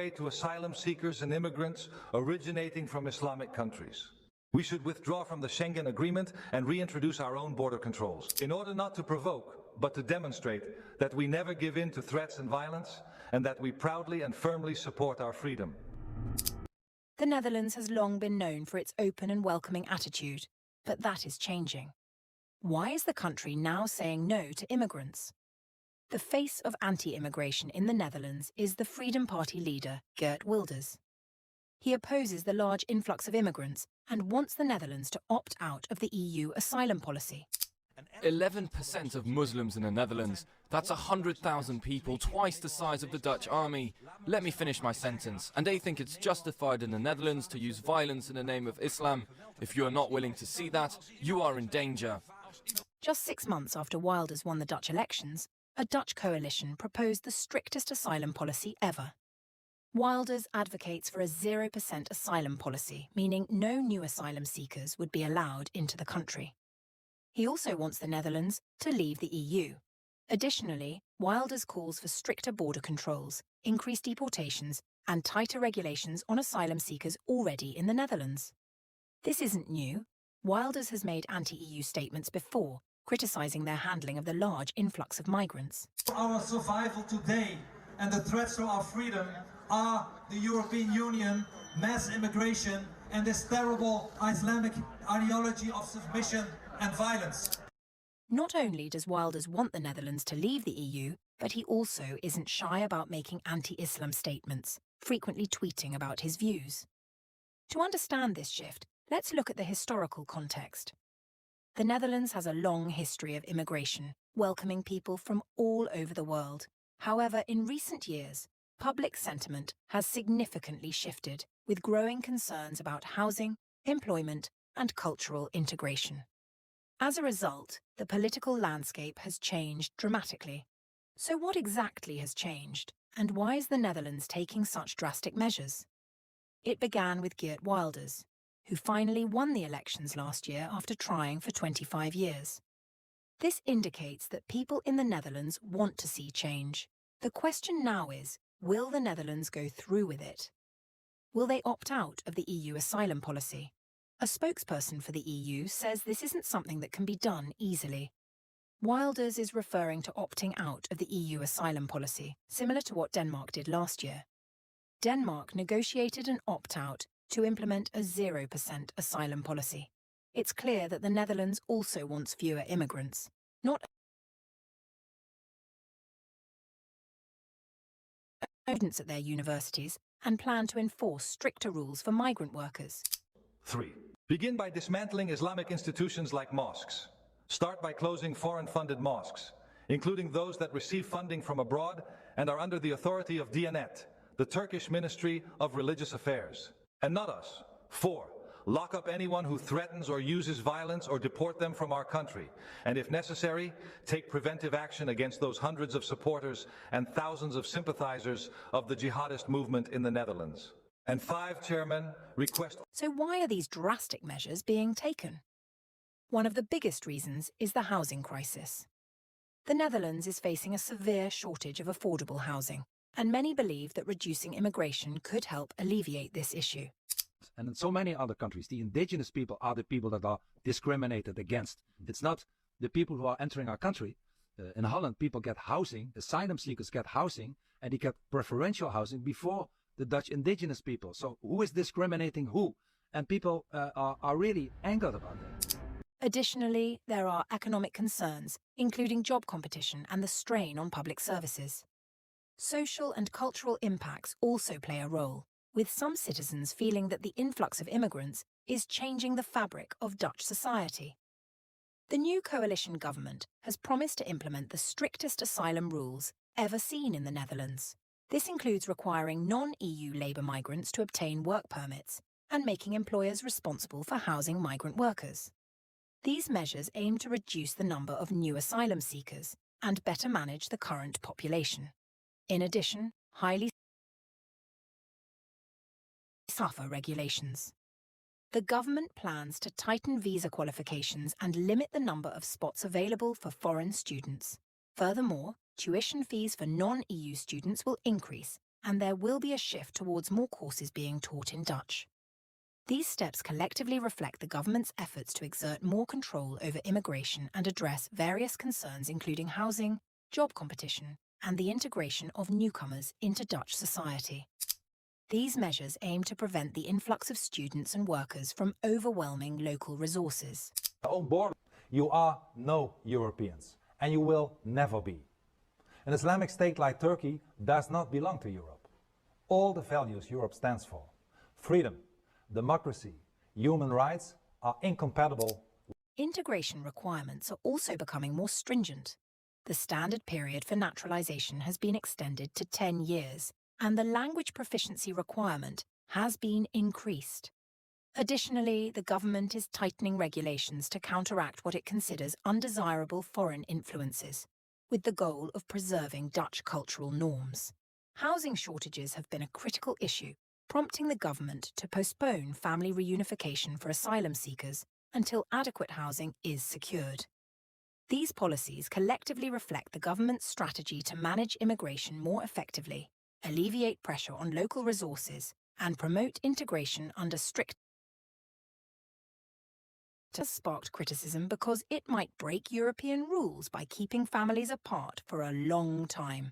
way to asylum seekers and immigrants originating from Islamic countries. We should withdraw from the Schengen Agreement and reintroduce our own border controls, in order not to provoke, but to demonstrate that we never give in to threats and violence, and that we proudly and firmly support our freedom. The Netherlands has long been known for its open and welcoming attitude, but that is changing. Why is the country now saying no to immigrants? The face of anti-immigration in the Netherlands is the Freedom Party leader, Geert Wilders. He opposes the large influx of immigrants and wants the Netherlands to opt out of the EU asylum policy. 11% of Muslims in the Netherlands. That's 100,000 people, twice the size of the Dutch army. Let me finish my sentence. And they think it's justified in the Netherlands to use violence in the name of Islam. If you are not willing to see that, you are in danger. Just 6 months after Wilders won the Dutch elections, a Dutch coalition proposed the strictest asylum policy ever. Wilders advocates for a 0% asylum policy, meaning no new asylum seekers would be allowed into the country. He also wants the Netherlands to leave the EU. Additionally, Wilders calls for stricter border controls, increased deportations, and tighter regulations on asylum seekers already in the Netherlands. This isn't new. Wilders has made anti-EU statements before, criticising their handling of the large influx of migrants. Our survival today and the threats to our freedom are the European Union, mass immigration, and this terrible Islamic ideology of submission and violence. Not only does Wilders want the Netherlands to leave the EU, but he also isn't shy about making anti-Islam statements, frequently tweeting about his views. To understand this shift, let's look at the historical context. The Netherlands has a long history of immigration, welcoming people from all over the world. However, in recent years, public sentiment has significantly shifted, with growing concerns about housing, employment, and cultural integration. As a result, the political landscape has changed dramatically. So what exactly has changed, and why is the Netherlands taking such drastic measures? It began with Geert Wilders, who finally won the elections last year after trying for 25 years. This indicates that people in the Netherlands want to see change. The question now is, will the Netherlands go through with it? Will they opt out of the EU asylum policy? A spokesperson for the EU says this isn't something that can be done easily. Wilders is referring to opting out of the EU asylum policy, similar to what Denmark did last year. Denmark negotiated an opt-out to implement a 0% asylum policy. It's clear that the Netherlands also wants fewer immigrants, not students at their universities, and plan to enforce stricter rules for migrant workers. 3. Begin by dismantling Islamic institutions like mosques. Start by closing foreign-funded mosques, including those that receive funding from abroad and are under the authority of Diyanet, the Turkish Ministry of Religious Affairs. And not us. 4. Lock up anyone who threatens or uses violence or deport them from our country. And if necessary, take preventive action against those hundreds of supporters and thousands of sympathizers of the jihadist movement in the Netherlands. And 5, Chairman, request... So why are these drastic measures being taken? One of the biggest reasons is the housing crisis. The Netherlands is facing a severe shortage of affordable housing, and many believe that reducing immigration could help alleviate this issue. And in so many other countries, the indigenous people are the people that are discriminated against. It's not the people who are entering our country. In Holland, people get housing, asylum seekers get housing, and they get preferential housing before the Dutch indigenous people. So who is discriminating who? And people are really angered about that. Additionally, there are economic concerns, including job competition and the strain on public services. Social and cultural impacts also play a role, with some citizens feeling that the influx of immigrants is changing the fabric of Dutch society. The new coalition government has promised to implement the strictest asylum rules ever seen in the Netherlands. This includes requiring non-EU labour migrants to obtain work permits and making employers responsible for housing migrant workers. These measures aim to reduce the number of new asylum seekers and better manage the current population. In addition, highly tougher regulations. The government plans to tighten visa qualifications and limit the number of spots available for foreign students. Furthermore, tuition fees for non-EU students will increase, and there will be a shift towards more courses being taught in Dutch. These steps collectively reflect the government's efforts to exert more control over immigration and address various concerns including housing, job competition, and the integration of newcomers into Dutch society. These measures aim to prevent the influx of students and workers from overwhelming local resources. On board, you are no Europeans, and you will never be. An Islamic state like Turkey does not belong to Europe. All the values Europe stands for, freedom, democracy, human rights, are incompatible. Integration requirements are also becoming more stringent. The standard period for naturalization has been extended to 10 years, and the language proficiency requirement has been increased. Additionally, the government is tightening regulations to counteract what it considers undesirable foreign influences, with the goal of preserving Dutch cultural norms. Housing shortages have been a critical issue, prompting the government to postpone family reunification for asylum seekers until adequate housing is secured. These policies collectively reflect the government's strategy to manage immigration more effectively, alleviate pressure on local resources, and promote integration under strict. Has sparked criticism because it might break European rules by keeping families apart for a long time.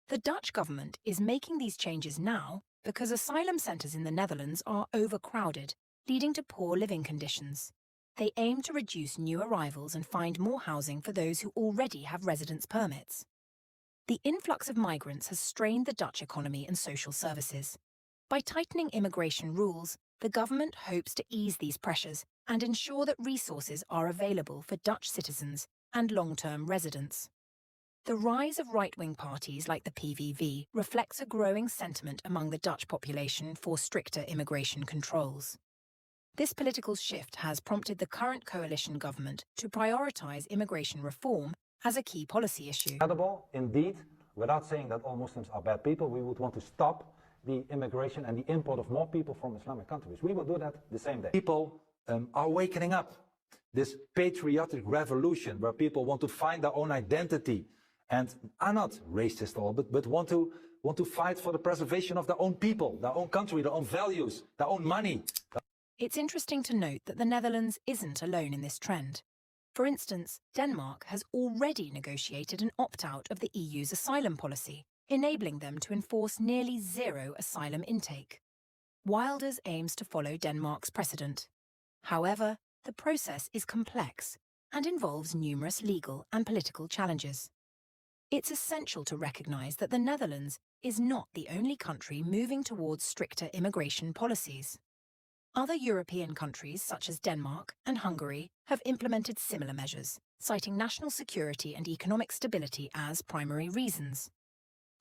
The Dutch government is making these changes now because asylum centres in the Netherlands are overcrowded, leading to poor living conditions. They aim to reduce new arrivals and find more housing for those who already have residence permits. The influx of migrants has strained the Dutch economy and social services. By tightening immigration rules, the government hopes to ease these pressures and ensure that resources are available for Dutch citizens and long-term residents. The rise of right-wing parties like the PVV reflects a growing sentiment among the Dutch population for stricter immigration controls. This political shift has prompted the current coalition government to prioritise immigration reform as a key policy issue. Indeed, without saying that all Muslims are bad people, we would want to stop the immigration and the import of more people from Islamic countries. We will do that the same day. People are waking up. This patriotic revolution where people want to find their own identity and are not racist at all, but want to fight for the preservation of their own people, their own country, their own values, their own money. It's interesting to note that the Netherlands isn't alone in this trend. For instance, Denmark has already negotiated an opt-out of the EU's asylum policy, enabling them to enforce nearly zero asylum intake. Wilders aims to follow Denmark's precedent. However, the process is complex and involves numerous legal and political challenges. It's essential to recognise that the Netherlands is not the only country moving towards stricter immigration policies. Other European countries, such as Denmark and Hungary, have implemented similar measures, citing national security and economic stability as primary reasons.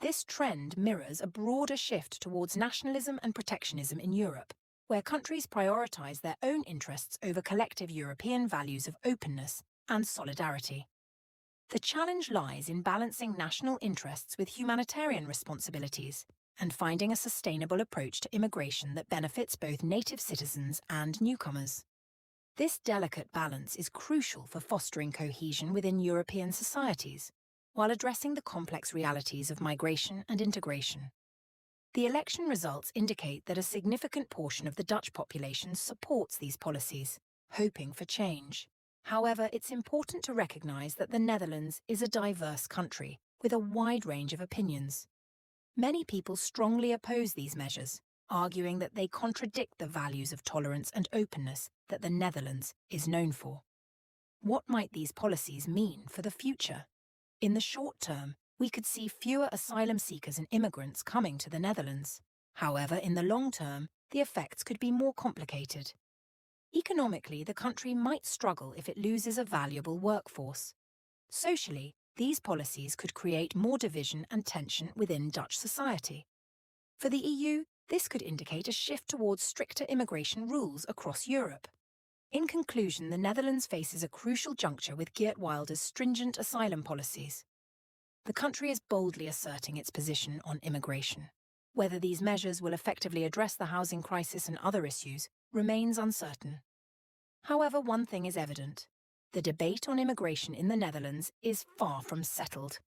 This trend mirrors a broader shift towards nationalism and protectionism in Europe, where countries prioritise their own interests over collective European values of openness and solidarity. The challenge lies in balancing national interests with humanitarian responsibilities and finding a sustainable approach to immigration that benefits both native citizens and newcomers. This delicate balance is crucial for fostering cohesion within European societies, while addressing the complex realities of migration and integration. The election results indicate that a significant portion of the Dutch population supports these policies, hoping for change. However, it's important to recognise that the Netherlands is a diverse country with a wide range of opinions. Many people strongly oppose these measures, arguing that they contradict the values of tolerance and openness that the Netherlands is known for. What might these policies mean for the future? In the short term, we could see fewer asylum seekers and immigrants coming to the Netherlands. However, in the long term, the effects could be more complicated. Economically, the country might struggle if it loses a valuable workforce. Socially, these policies could create more division and tension within Dutch society. For the EU, this could indicate a shift towards stricter immigration rules across Europe. In conclusion, the Netherlands faces a crucial juncture with Geert Wilders' stringent asylum policies. The country is boldly asserting its position on immigration. Whether these measures will effectively address the housing crisis and other issues remains uncertain. However, one thing is evident. The debate on immigration in the Netherlands is far from settled.